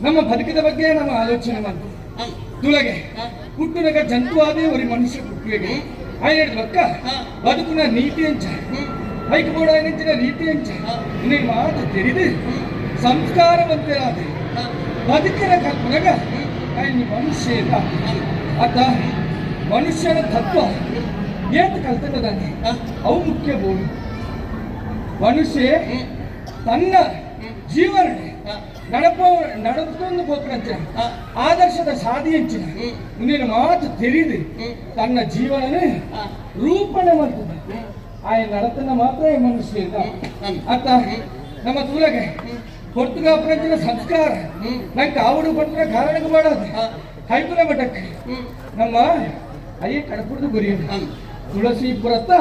ನಮ್ಮ ಬದುಕಿದ ಬಗ್ಗೆ ನಮ್ಮ ಆಲೋಚನೆ ಮಾಡ್ತು ತುಳಗೆ ಹುಟ್ಟುನಗ ಜಂತುವಾದೇ ಒಂದು ಮನುಷ್ಯ ಹುಟ್ಟುವಿಗೆ ఆయన పక్క బతుకున్న నీతి అంచ పైకి కూడా ఆయన ರೀತಿ ಅಂಚ ನಿನಗೆ ಮಾತು ತಿಳಿದು ಸಂಸ್ಕಾರವಂತರಾದ ಬದುಕಿನ ಕಲ್ಪನೆಗ ఆయన ಮನುಷ್ಯ ಇಲ್ಲ ಅದ ಮನುಷ್ಯನ ತತ್ವ ಏತ ಕಲ್ತದಾನೆ ಅವು ಮುಖ್ಯ ಬೋಳು ಮನುಷ್ಯ ತನ್ನ ಜೀವನ ನಡೆದುಕೊಂಡು ಹೋಗ್ರಂತ ಆದರ್ಶದ ಸಾಧಿ ಹಂಚಿನ ನಿನ್ನ ಮಾತು ತಿಳಿದು ತನ್ನ ಜೀವನನೇ ರೂಪಣೆ ಮಾಡ್ತದೆ ಆಯ ನಡತನ ಮಾತ್ರ ಮನುಷ್ಯ ಇಲ್ಲ ಅತ್ತ ನಮ್ಮ ತೂಲಗೆ ಕೊಡ್ತುಗ ಪ್ರಜನ ಸಂಸ್ಕಾರ ನಂಗೆ ಆವಡು ಕೊಟ್ಟರೆ ಕಾರಣಕ್ಕೆ ಮಾಡೋದು ಹೈಕುಲ ಮಠಕ್ಕೆ ನಮ್ಮ ಅಯ್ಯ ಕಡಪುರದು ಗುರಿ ತುಳಸಿ ಪುರತ್ತ